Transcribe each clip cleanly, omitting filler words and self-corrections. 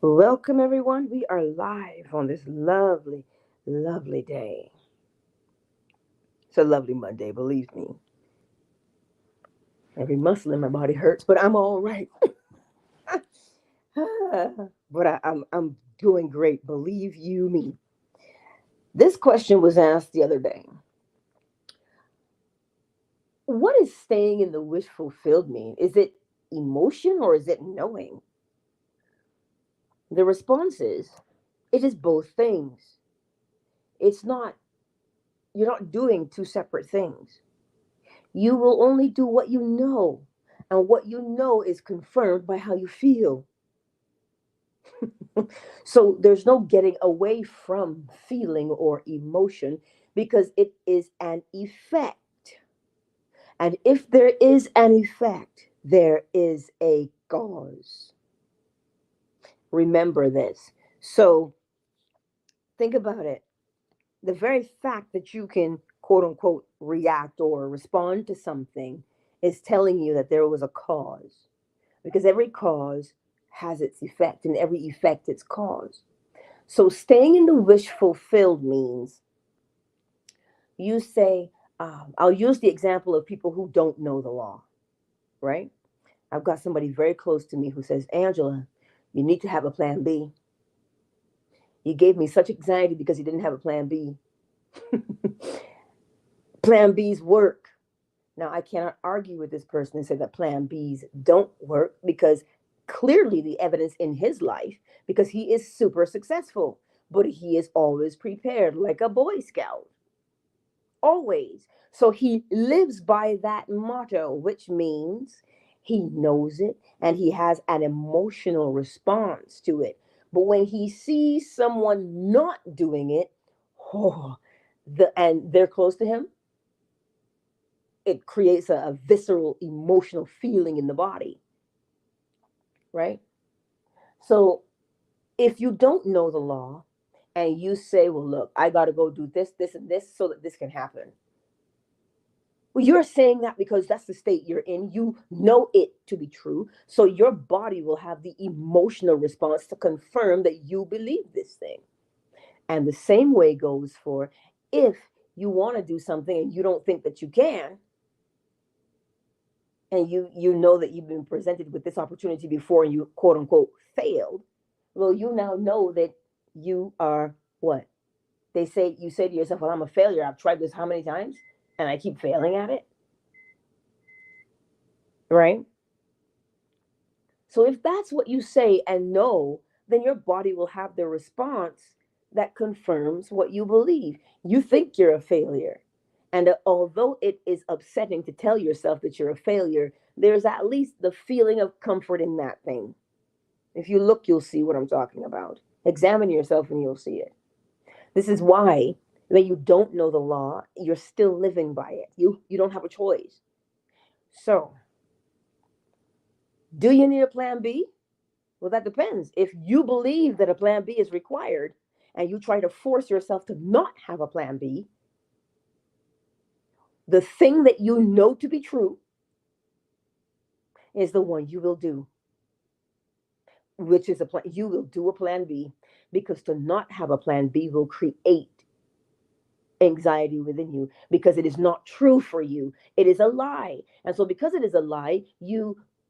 Welcome, everyone. We are live on this lovely, lovely day. It's a lovely Monday, believe me. Every muscle in my body hurts, but I'm all right. but I'm doing great, believe you me. This question was asked the other day. What is staying in the wish fulfilled mean? Is it emotion or is it knowing? The response is it is both things. It's not, you're not doing two separate things. You will only do what you know, and what you know is confirmed by how you feel. So there's no getting away from feeling or emotion because it is an effect. And if there is an effect, there is a cause. Remember this. So think about it. The very fact that you can, quote unquote, react or respond to something is telling you that there was a cause, because every cause has its effect and every effect its cause. So staying in the wish fulfilled means you say, I'll use the example of people who don't know the law, right? I've got somebody very close to me who says, Angela, you need to have a plan B. You gave me such anxiety because you didn't have a plan B. Plan B's work. Now, I cannot argue with this person and say that plan Bs don't work, because clearly the evidence in his life, because he is super successful, but he is always prepared like a Boy Scout. Always. So he lives by that motto, which means he knows it and he has an emotional response to it. But when he sees someone not doing it, oh, and they're close to him, it creates a visceral emotional feeling in the body, right? So if you don't know the law and you say, well, look, I got to go do this, this, and this so that this can happen. Well, you're saying that because that's the state you're in. You know it to be true. So your body will have the emotional response to confirm that you believe this thing. And the same way goes for if you want to do something and you don't think that you can, and you know that you've been presented with this opportunity before and you quote unquote failed, well, you now know that you are what? They say, you say to yourself, well, I'm a failure. I've tried this how many times and I keep failing at it, right? So if that's what you say and know, then your body will have the response that confirms what you believe. You think you're a failure. And although it is upsetting to tell yourself that you're a failure, there's at least the feeling of comfort in that thing. If you look, you'll see what I'm talking about. Examine yourself and you'll see it. This is why when you don't know the law, you're still living by it. You don't have a choice. So, do you need a plan B? Well, that depends. If you believe that a plan B is required and you try to force yourself to not have a plan B, the thing that you know to be true is the one you will do, which is a plan. You will do a plan B, because to not have a plan B will create anxiety within you because it is not true for you. It is a lie. And so because it is a lie,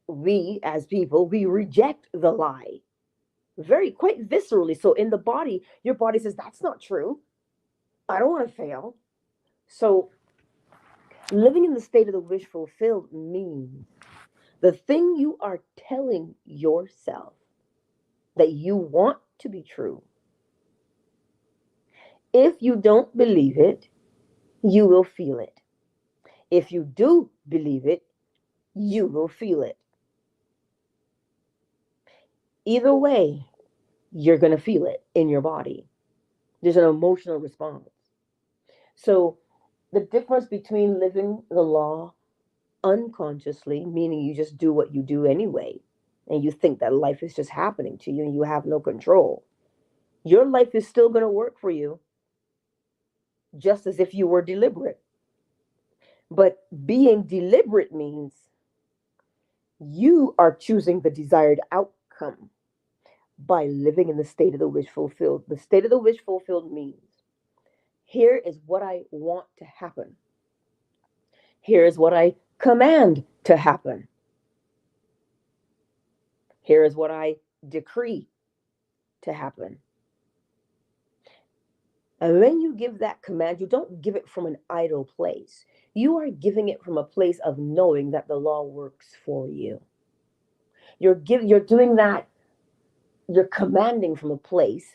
we as people, we reject the lie very quite viscerally. So in the body, your body says, that's not true. I don't want to fail. So living in the state of the wish fulfilled means the thing you are telling yourself that you want to be true. If you don't believe it, you will feel it. If you do believe it, you will feel it. Either way, you're going to feel it in your body. There's an emotional response. So the difference between living the law unconsciously, meaning you just do what you do anyway, and you think that life is just happening to you and you have no control. Your life is still going to work for you, just as if you were deliberate. But being deliberate means you are choosing the desired outcome. by living in the state of the wish fulfilled. The state of the wish fulfilled means, here is what I want to happen. Here is what I command to happen. Here is what I decree to happen. And when you give that command, you don't give it from an idle place. You are giving it from a place of knowing that the law works for you. You're doing that, you're commanding from a place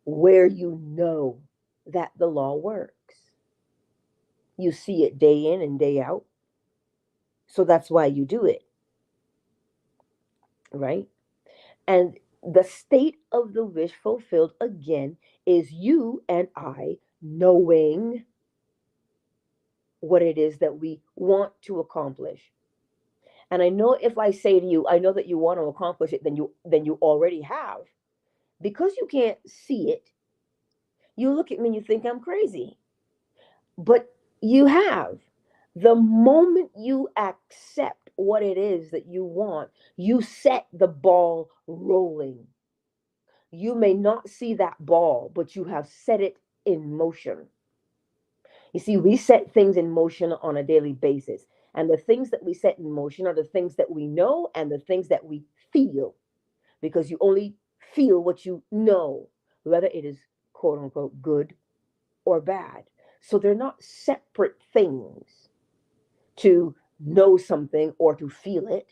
where you know that the law works. You see it day in and day out. So that's why you do it. Right? And the state of the wish fulfilled, again, is you and I knowing what it is that we want to accomplish. And I know if I say to you, I know that you want to accomplish it, then you already have. Because you can't see it, you look at me and you think I'm crazy. But you have. The moment you accept what it is that you want, you set the ball rolling. You may not see that ball, but you have set it in motion. You see, we set things in motion on a daily basis. And the things that we set in motion are the things that we know and the things that we feel. Because you only feel what you know, whether it is quote unquote good or bad. So they're not separate things to know something or to feel it.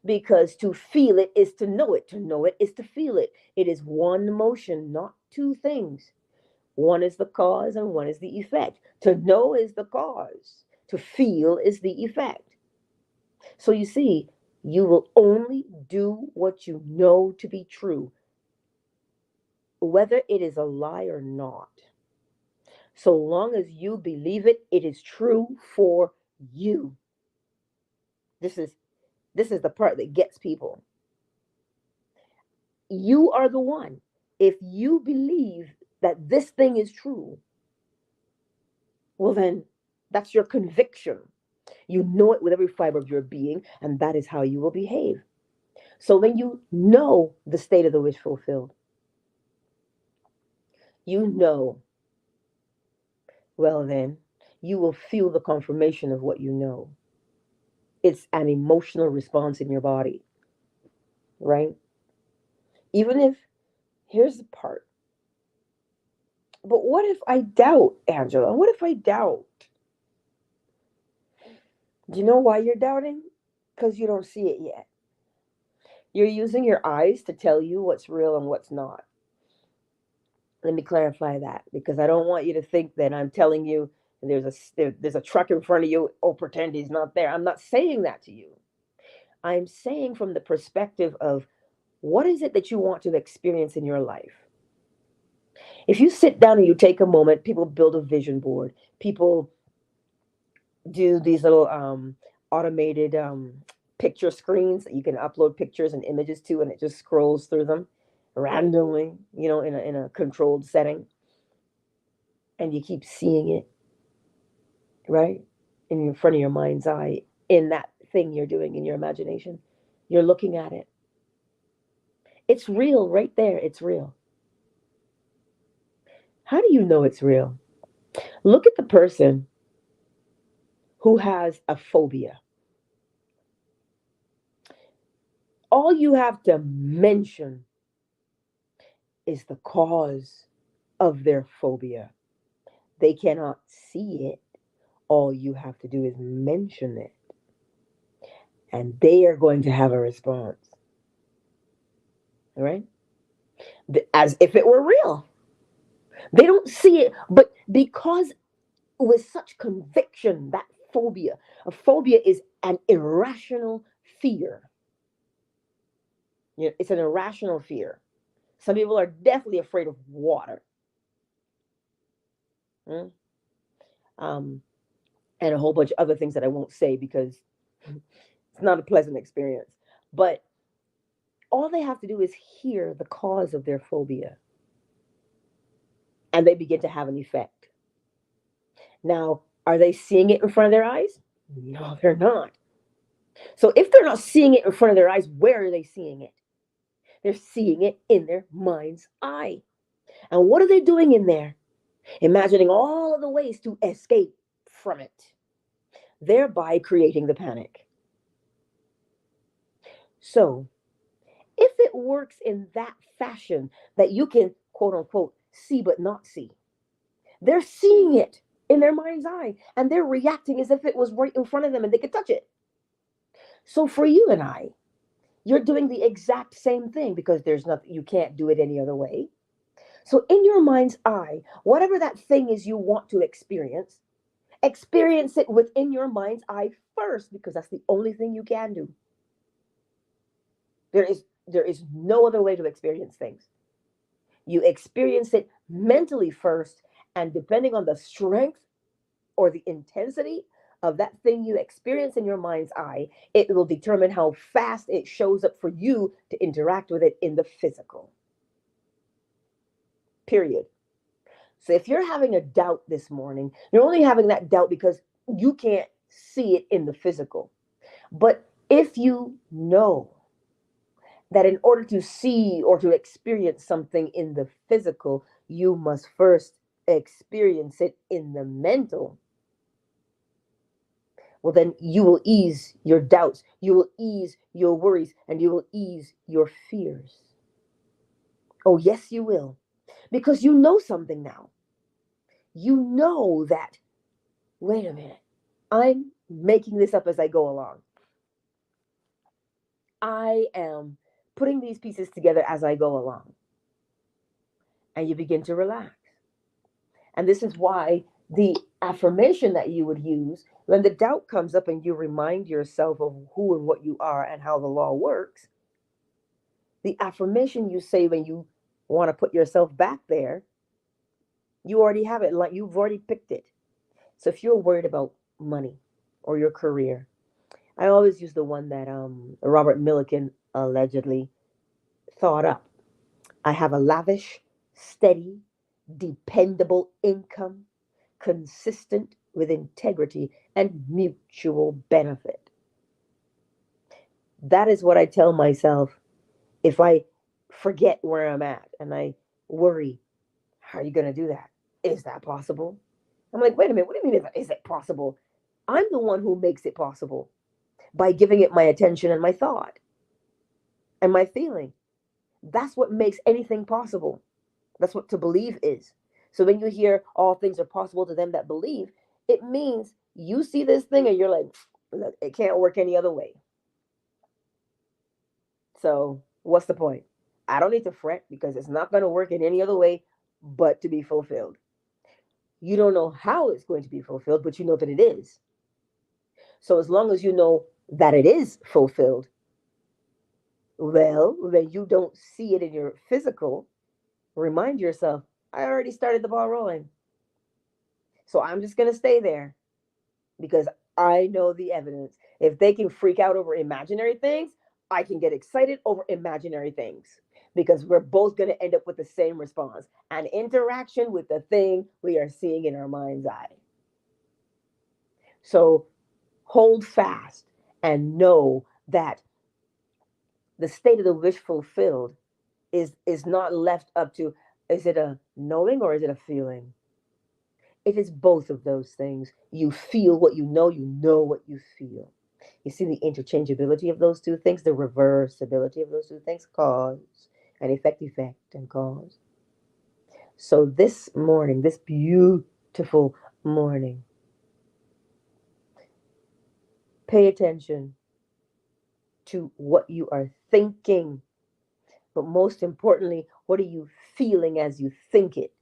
Because to feel it is to know it. To know it is to feel it. It is one motion, not two things. One is the cause and one is the effect. To know is the cause. To feel is the effect. So you see, you will only do what you know to be true, whether it is a lie or not. So long as you believe it, it is true for you. This is the part that gets people. You are the one. If you believe that this thing is true, well then, that's your conviction. You know it with every fiber of your being, and that is how you will behave. So when you know the state of the wish fulfilled, you know, well then, you will feel the confirmation of what you know. It's an emotional response in your body, right? Even if, here's the part, but what if I doubt, Angela? What if I doubt? Do you know why you're doubting? Because you don't see it yet. You're using your eyes to tell you what's real and what's not. Let me clarify that, because I don't want you to think that I'm telling you there's a truck in front of you. Oh, pretend he's not there. I'm not saying that to you. I'm saying from the perspective of what is it that you want to experience in your life. If you sit down and you take a moment, people build a vision board. People do these little automated picture screens that you can upload pictures and images to, and it just scrolls through them randomly, in a controlled setting. And you keep seeing it, right? In front of your mind's eye, in that thing you're doing in your imagination. You're looking at it. It's real right there. It's real. How do you know it's real? Look at the person who has a phobia. All you have to mention is the cause of their phobia. They cannot see it. All you have to do is mention it. And they are going to have a response. All right? As if it were real. They don't see it, but because with such conviction, that phobia, a phobia is an irrational fear. It's an irrational fear. Some people are definitely afraid of water. Hmm? And a whole bunch of other things that I won't say because it's not a pleasant experience. But all they have to do is hear the cause of their phobia, and they begin to have an effect. Now, are they seeing it in front of their eyes? No, they're not. So if they're not seeing it in front of their eyes, where are they seeing it? They're seeing it in their mind's eye. And what are they doing in there? Imagining all of the ways to escape from it, thereby creating the panic. So, if it works in that fashion that you can, quote unquote, see but not see, they're seeing it in their mind's eye and they're reacting as if it was right in front of them and they could touch it. So, for you and I, you're doing the exact same thing because there's nothing, you can't do it any other way. So, in your mind's eye, whatever that thing is you want to experience it within your mind's eye first because that's the only thing you can do. There is no other way to experience things. You experience it mentally first, and depending on the strength or the intensity of that thing you experience in your mind's eye, it will determine how fast it shows up for you to interact with it in the physical. Period. So if you're having a doubt this morning, you're only having that doubt because you can't see it in the physical. But if you know that in order to see or to experience something in the physical, you must first experience it in the mental, well, then you will ease your doubts, you will ease your worries, and you will ease your fears. Oh, yes, you will. Because you know something now. You know that, wait a minute, I'm making this up as I go along. I am putting these pieces together as I go along. And you begin to relax. And this is why the affirmation that you would use when the doubt comes up and you remind yourself of who and what you are and how the law works, the affirmation you say when you want to put yourself back there, you already have it, like you've already picked it. So if you're worried about money or your career, I always use the one that Robert Millikan allegedly thought up. I have a lavish, steady, dependable income, consistent with integrity and mutual benefit. That is what I tell myself if I forget where I'm at and I worry, how are you going to do that? Is that possible? I'm like, wait a minute, what do you mean is it possible? I'm the one who makes it possible by giving it my attention and my thought and my feeling. That's what makes anything possible. That's what to believe is. So when you hear all things are possible to them that believe, it means you see this thing and you're like, it can't work any other way. So what's the point? I don't need to fret because it's not going to work in any other way but to be fulfilled. You don't know how it's going to be fulfilled, but you know that it is. So as long as you know that it is fulfilled, well, when you don't see it in your physical, remind yourself, I already started the ball rolling. So I'm just going to stay there because I know the evidence. If they can freak out over imaginary things, I can get excited over imaginary things because we're both going to end up with the same response, an interaction with the thing we are seeing in our mind's eye. So hold fast and know that the state of the wish fulfilled is not left up to, is it a knowing or is it a feeling? It is both of those things. You feel what you know what you feel. You see the interchangeability of those two things, the reversibility of those two things, cause and effect, and cause. So this morning, this beautiful morning, pay attention to what you are thinking, but most importantly, what are you feeling as you think it?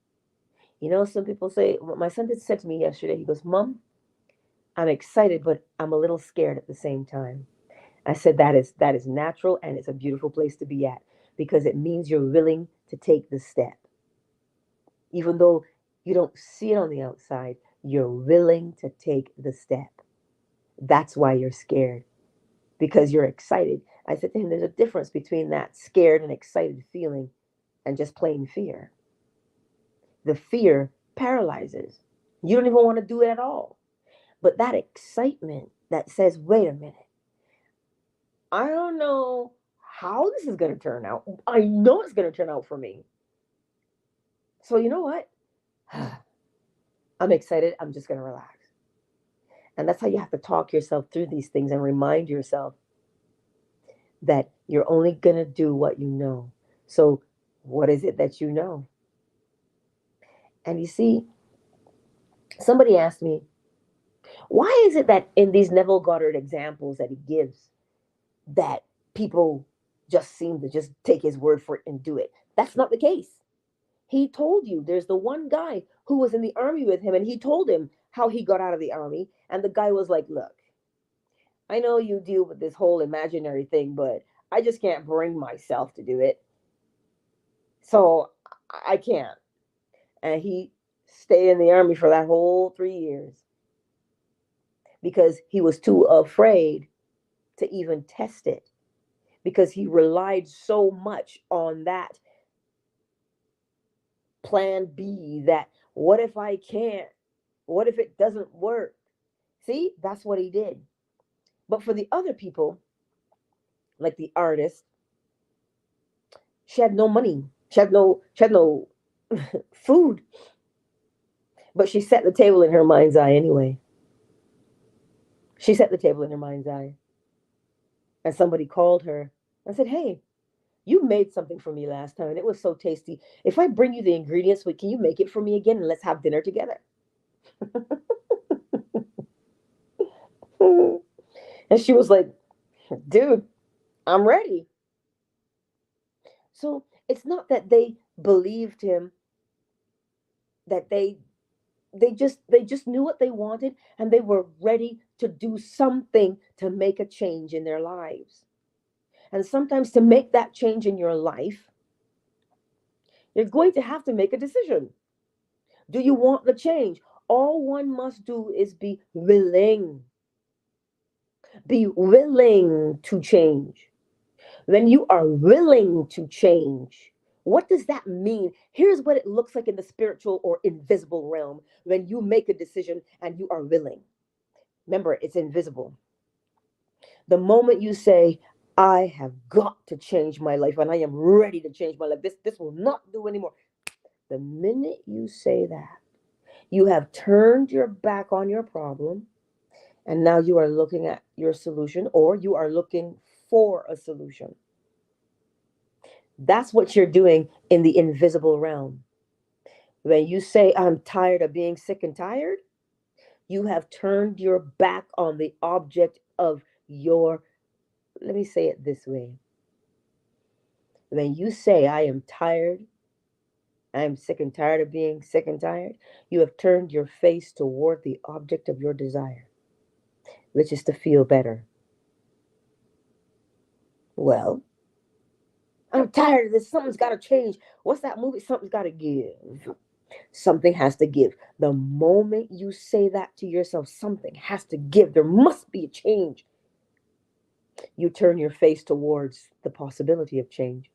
You know, some people say, my son just said to me yesterday, he goes, Mom, I'm excited, but I'm a little scared at the same time. I said, that is natural, and it's a beautiful place to be at because it means you're willing to take the step. Even though you don't see it on the outside, you're willing to take the step. That's why you're scared, because you're excited. I said to him, there's a difference between that scared and excited feeling and just plain fear. The fear paralyzes. You don't even want to do it at all. But that excitement that says, wait a minute, I don't know how this is going to turn out. I know it's going to turn out for me. So you know what? I'm excited. I'm just going to relax. And that's how you have to talk yourself through these things and remind yourself that you're only going to do what you know. So what is it that you know? And you see, somebody asked me, why is it that in these Neville Goddard examples that he gives, that people just seem to just take his word for it and do it? That's not the case. He told you there's the one guy who was in the army with him, and he told him how he got out of the army. And the guy was like, look, I know you deal with this whole imaginary thing, but I just can't bring myself to do it. So I can't. And he stayed in the army for that whole 3 years because he was too afraid to even test it, because he relied so much on that plan B, that what if I can't? What if it doesn't work? See, that's what he did. But for the other people, like the artist, she had no money. She had no food. But she set the table in her mind's eye anyway. She set the table in her mind's eye. And somebody called her and said, hey, you made something for me last time and it was so tasty. If I bring you the ingredients, can you make it for me again and let's have dinner together? And she was like, dude, I'm ready. So it's not that they believed him, that they just knew what they wanted and they were ready to do something to make a change in their lives. And sometimes to make that change in your life, you're going to have to make a decision. Do you want the change? All one must do is be willing. Be willing to change. When you are willing to change, what does that mean? Here's what it looks like in the spiritual or invisible realm when you make a decision and you are willing. Remember, it's invisible. The moment you say, I have got to change my life and I am ready to change my life, this will not do anymore. The minute you say that, you have turned your back on your problem and now you are looking at your solution, or you are looking for a solution. That's what you're doing in the invisible realm. When you say, I'm tired of being sick and tired, you have turned your back on the object of your, let me say it this way. When you say, I am tired, I'm sick and tired of being sick and tired, you have turned your face toward the object of your desire, which is to feel better. Well, I'm tired of this. Something's got to change. What's that movie? Something's got to give. Something has to give. The moment you say that to yourself, something has to give. There must be a change. You turn your face towards the possibility of change.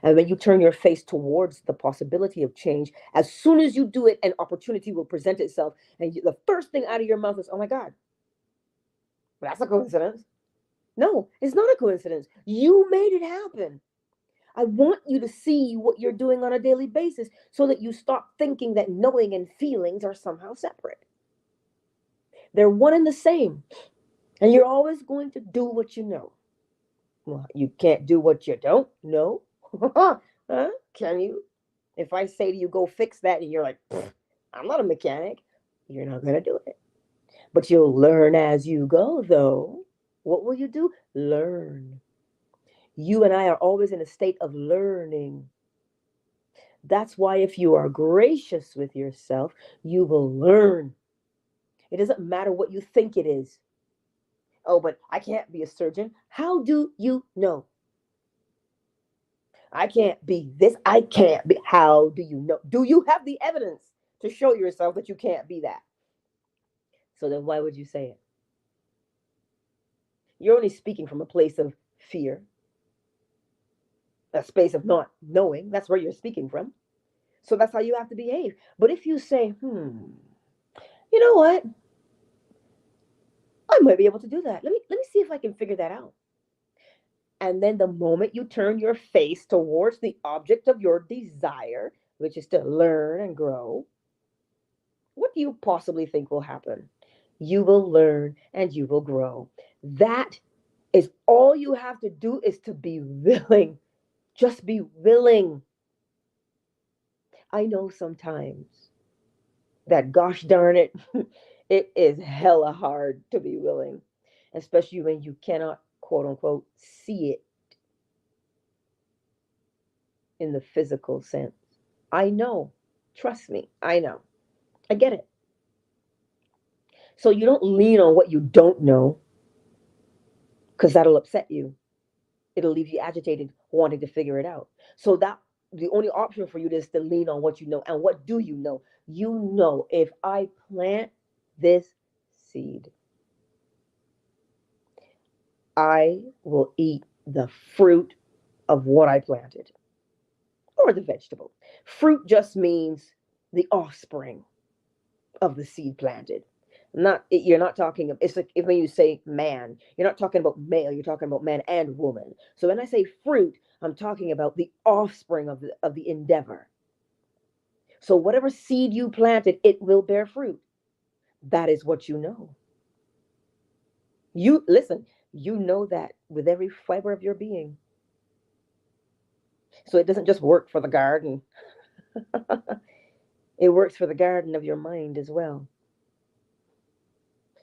And when you turn your face towards the possibility of change, as soon as you do it, an opportunity will present itself. And the first thing out of your mouth is, oh my God, that's a coincidence. No, it's not a coincidence. You made it happen. I want you to see what you're doing on a daily basis so that you stop thinking that knowing and feelings are somehow separate. They're one and the same. And you're always going to do what you know. Well, you can't do what you don't know. Huh? Can you? If I say to you, go fix that, and you're like, I'm not a mechanic, you're not going to do it. But you'll learn as you go, though. What will you do? Learn. You and I are always in a state of learning. That's why if you are gracious with yourself, you will learn. It doesn't matter what you think it is. Oh, but I can't be a surgeon. How do you know? I can't be this. I can't be. How do you know? Do you have the evidence to show yourself that you can't be that? So then why would you say it? You're only speaking from a place of fear, a space of not knowing. That's where you're speaking from. So that's how you have to behave. But if you say, you know what? I might be able to do that. Let me see if I can figure that out. And then the moment you turn your face towards the object of your desire, which is to learn and grow, what do you possibly think will happen? You will learn and you will grow. That is all you have to do, is to be willing. Just be willing. I know sometimes that, gosh darn it, it is hella hard to be willing, especially when you cannot, quote unquote, see it in the physical sense. I know. Trust me, I know. I get it. So you don't lean on what you don't know, because that'll upset you. It'll leave you agitated, wanting to figure it out. So that the only option for you is to lean on what you know. And what do you know? You know, if I plant this seed, I will eat the fruit of what I planted, or the vegetable. Fruit just means the offspring of the seed planted. Not, you're not talking, it's like if when you say man, you're not talking about male, you're talking about man and woman. So when I say fruit, I'm talking about the offspring of the endeavor. So whatever seed you planted, it will bear fruit. That is what you know. You listen, you know that with every fiber of your being. So it doesn't just work for the garden. It works for the garden of your mind as well.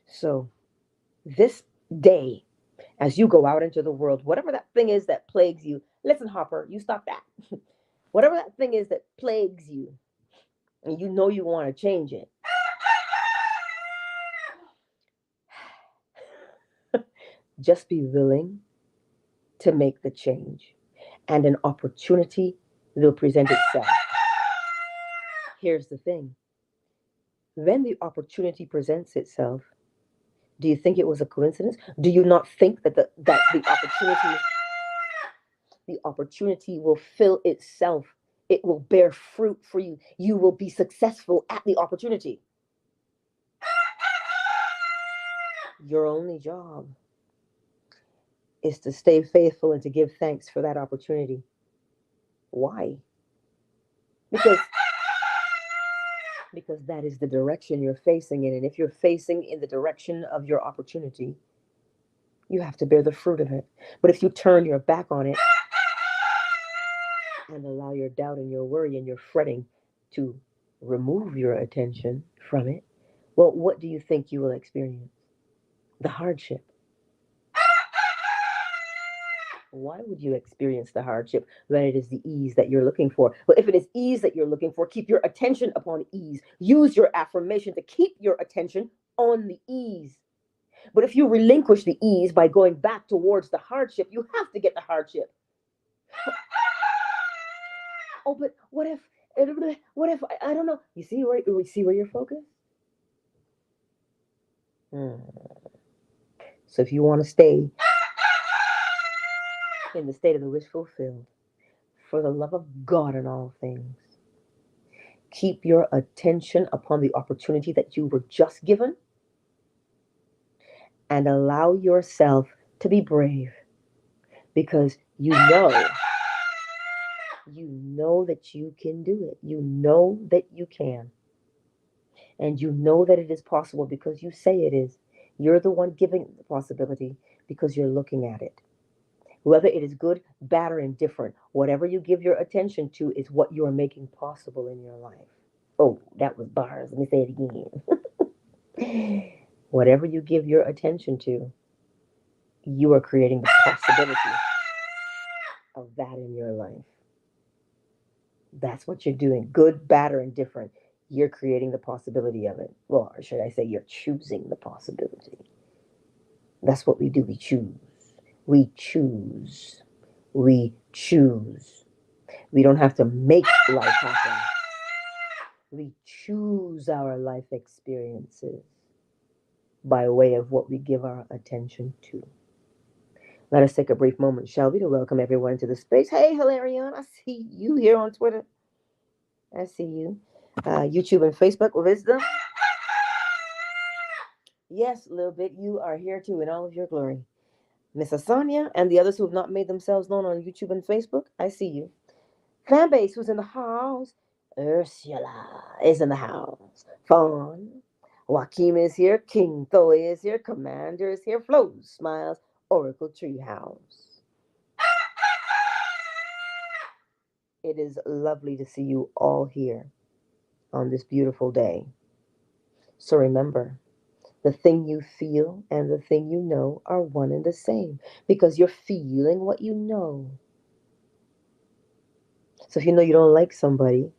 So this day, as you go out into the world, whatever that thing is that plagues you, listen, Hopper, you stop that. Whatever that thing is that plagues you, and you know you want to change it, just be willing to make the change, and an opportunity will present itself. Here's the thing. When the opportunity presents itself, do you think it was a coincidence? Do you not think that the opportunity will fill itself? It will bear fruit for you. You will be successful at the opportunity. Your only job is to stay faithful and to give thanks for that opportunity. Why? Because that is the direction you're facing in. And if you're facing in the direction of your opportunity, you have to bear the fruit of it. But if you turn your back on it and allow your doubt and your worry and your fretting to remove your attention from it, well, what do you think you will experience? The hardship. Why would you experience the hardship when it is the ease that you're looking for? Well, if it is ease that you're looking for, keep your attention upon ease. Use your affirmation to keep your attention on the ease. But if you relinquish the ease by going back towards the hardship, you have to get the hardship. Oh, but what if I don't know? You see where you're focused? So if you want to stay in the state of the wish fulfilled, for the love of God in all things, keep your attention upon the opportunity that you were just given, and allow yourself to be brave, because you know that you can do it. You know that you can. And you know that it is possible because you say it is. You're the one giving the possibility because you're looking at it. Whether it is good, bad, or indifferent, whatever you give your attention to is what you are making possible in your life. Oh, that was bars. Let me say it again. Whatever you give your attention to, you are creating the possibility of that in your life. That's what you're doing. Good, bad, or indifferent. You're creating the possibility of it. Well, or should I say you're choosing the possibility. That's what we do. We choose. We choose. We choose. We don't have to make life happen. We choose our life experiences by way of what we give our attention to. Let us take a brief moment, shall we, to welcome everyone to the space. Hey, Hilarion, I see you here on Twitter. I see you. YouTube and Facebook, Wisdom. Yes, little bit, you are here too in all of your glory. Miss Asanya and the others who have not made themselves known on YouTube and Facebook, I see you. Fan base who's in the house. Ursula is in the house. Fawn. Joaquim is here. King Thoy is here. Commander is here. Flo smiles. Oracle Treehouse. It is lovely to see you all here on this beautiful day. So remember, the thing you feel and the thing you know are one and the same because you're feeling what you know. So if you know you don't like somebody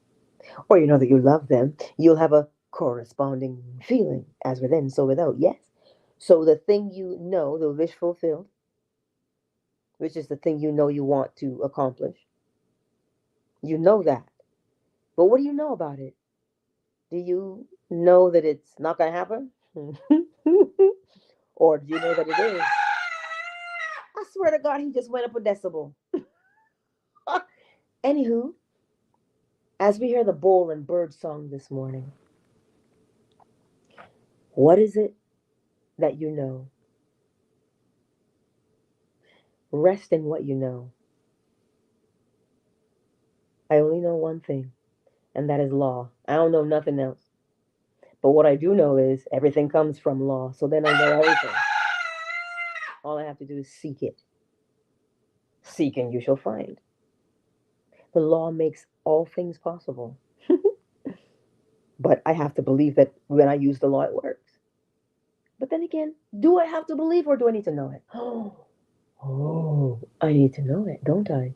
or you know that you love them, you'll have a corresponding feeling as within, so without. Yes. So the thing you know, the wish fulfilled, which is the thing you know you want to accomplish, you know that. But what do you know about it? Do you know that it's not going to happen? Or do you know that it is? I swear to God, he just went up a decibel. Anywho, as we hear the bull and bird song this morning, what is it that you know? Rest in what you know. I only know one thing, and that is law. I don't know nothing else. But what I do know is everything comes from law. So then I know everything. All I have to do is seek it. Seek and you shall find. The law makes all things possible. But I have to believe that when I use the law, it works. But then again, do I have to believe or do I need to know it? Oh, I need to know it, don't I?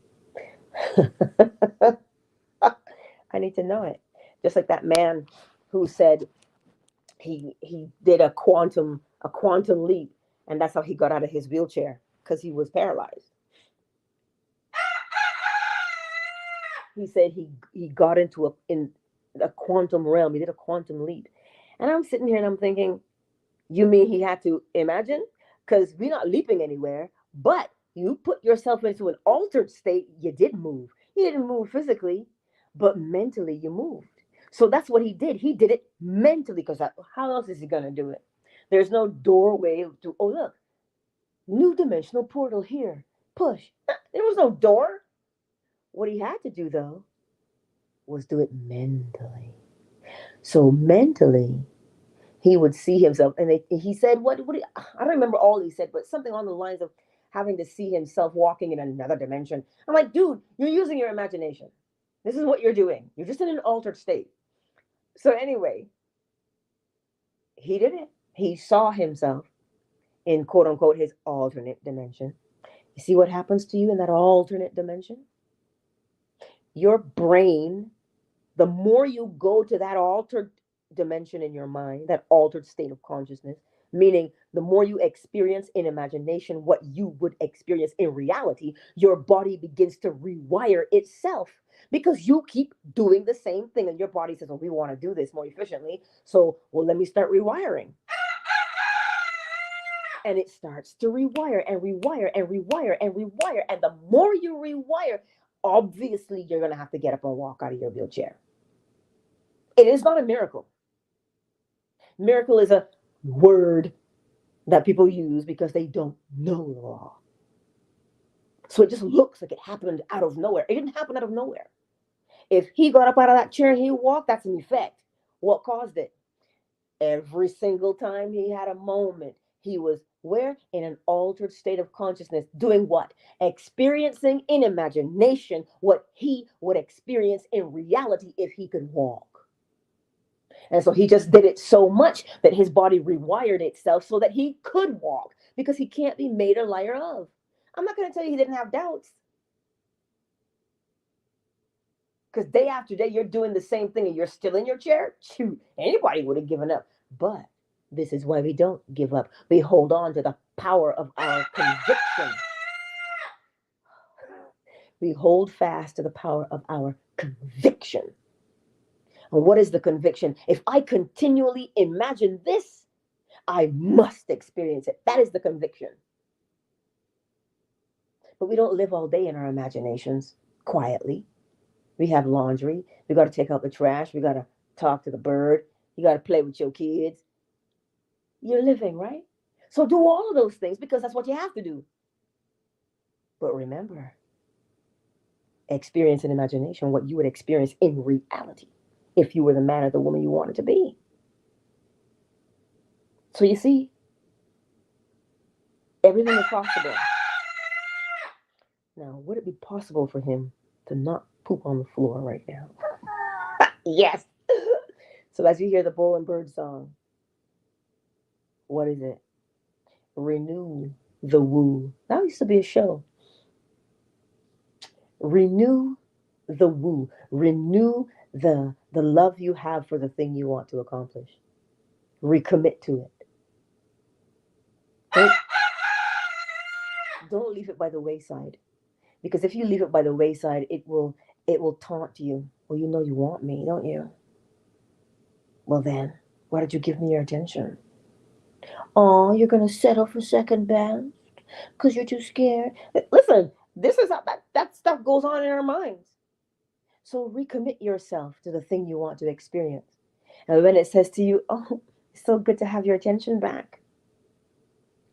I need to know it. Just like that man who said he did a quantum leap, and that's how he got out of his wheelchair because he was paralyzed. He said he got into a quantum realm. He did a quantum leap, and I'm sitting here and I'm thinking, you mean he had to imagine? Because we're not leaping anywhere, but you put yourself into an altered state. You did move. You didn't move physically, but mentally you moved. So that's what he did. He did it mentally because how else is he going to do it? There's no doorway to, oh, look, new dimensional portal here. Push. There was no door. What he had to do, though, was do it mentally. So mentally, he would see himself, and he said, I don't remember all he said, but something on the lines of having to see himself walking in another dimension. I'm like, dude, you're using your imagination. This is what you're doing. You're just in an altered state. So anyway, he did it. He saw himself in quote unquote his alternate dimension. You see what happens to you in that alternate dimension? Your brain, the more you go to that altered dimension in your mind, that altered state of consciousness, meaning the more you experience in imagination what you would experience in reality, your body begins to rewire itself because you keep doing the same thing. And your body says, well, we want to do this more efficiently. So, well, let me start rewiring. And it starts to rewire and rewire and rewire and rewire. And the more you rewire, obviously you're going to have to get up and walk out of your wheelchair. It is not a miracle. Miracle is a word that people use because they don't know the law. So it just looks like it happened out of nowhere. It didn't happen out of nowhere. If he got up out of that chair and he walked, that's an effect. What caused it? Every single time he had a moment, he was where? In an altered state of consciousness. Doing what? Experiencing in imagination what he would experience in reality if he could walk. And so he just did it so much that his body rewired itself so that he could walk because he can't be made a liar of. I'm not going to tell you he didn't have doubts. Because day after day, you're doing the same thing and you're still in your chair. Shoot, anybody would have given up. But this is why we don't give up. We hold on to the power of our conviction. We hold fast to the power of our conviction. And what is the conviction? If I continually imagine this, I must experience it. That is the conviction. But we don't live all day in our imaginations quietly. We have laundry. We got to take out the trash. We got to talk to the bird. You got to play with your kids. You're living, right? So do all of those things because that's what you have to do. But remember, experience in imagination what you would experience in reality if you were the man or the woman you wanted to be. So you see, everything is possible. Now, would it be possible for him to not poop on the floor right now? Yes. So as you hear the Bull and Bird song, what is it? Renew the woo. That used to be a show. Renew the woo. Renew the love you have for the thing you want to accomplish. Recommit to it. Don't, don't leave it by the wayside. Because if you leave it by the wayside, it will taunt you. Well, you know you want me, don't you? Well then, why did you give me your attention? Oh, you're gonna settle for second best because you're too scared. Listen, this is how that stuff goes on in our minds. So recommit yourself to the thing you want to experience. And when it says to you, oh, it's so good to have your attention back.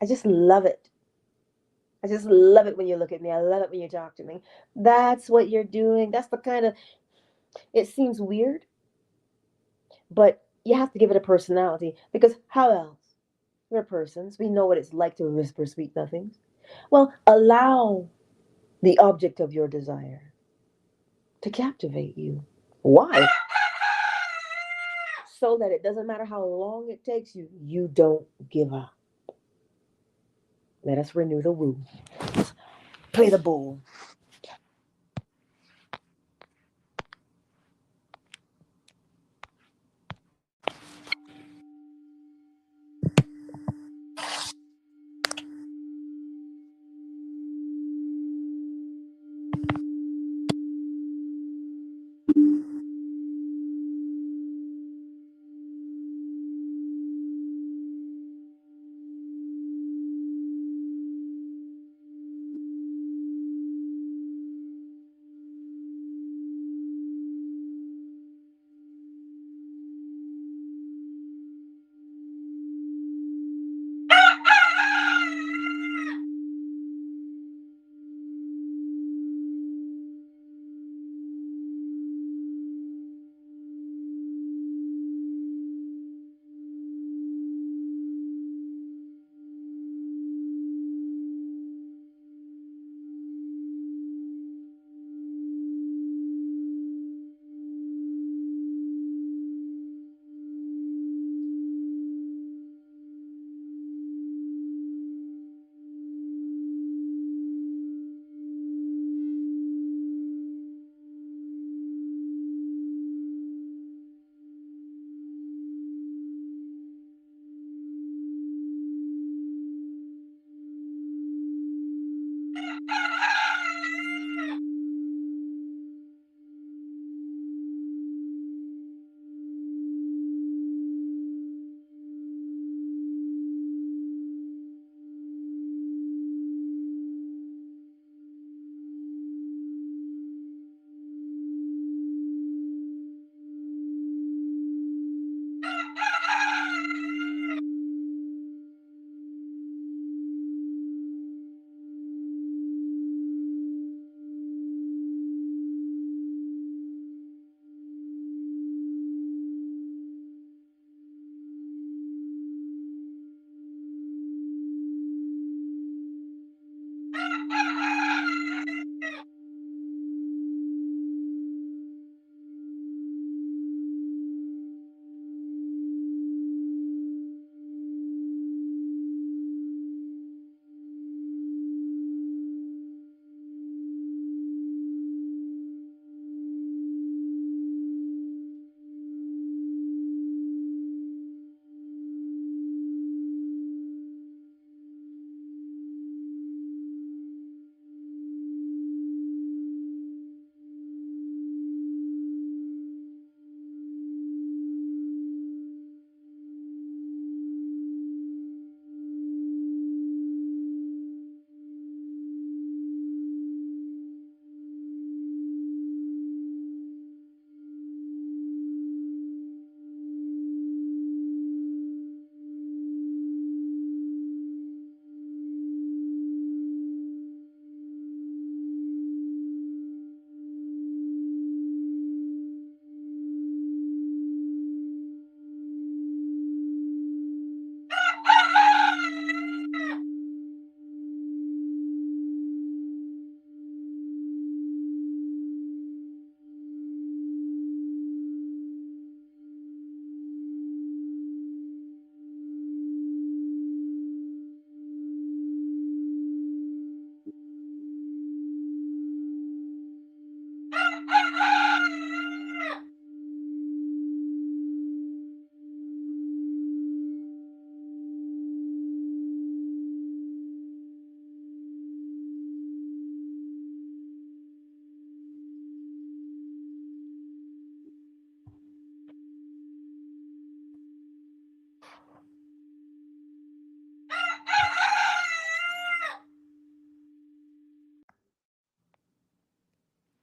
I just love it. I just love it when you look at me. I love it when you talk to me. That's what you're doing. That's the kind of, it seems weird, but you have to give it a personality because how else? We're persons. We know what it's like to whisper sweet nothings. Well, allow the object of your desire to captivate you. Why? So that it doesn't matter how long it takes you, you don't give up. Let us renew the woo. Play the bull.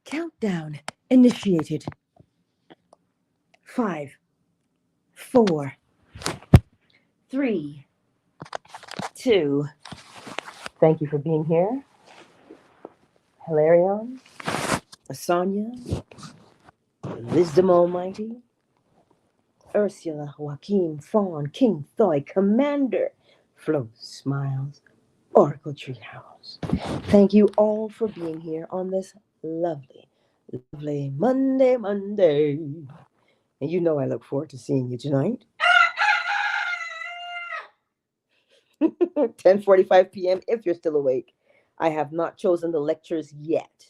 Countdown initiated. 5, 4, 3, 2. Thank you for being here. Hilarion, Asanya, Wisdom Almighty, Ursula, Joaquin, Fawn, King Thoy, Commander, Flo Smiles, Oracle Treehouse. Thank you all for being here on this lovely, lovely Monday. And you know I look forward to seeing you tonight. 10:45 p.m. if you're still awake. I have not chosen the lectures yet.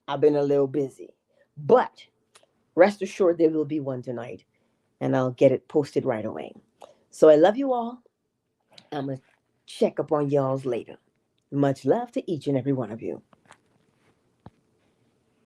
I've been a little busy. But rest assured there will be one tonight. And I'll get it posted right away. So I love you all. I'm going to check up on y'all's later. Much love to each and every one of you.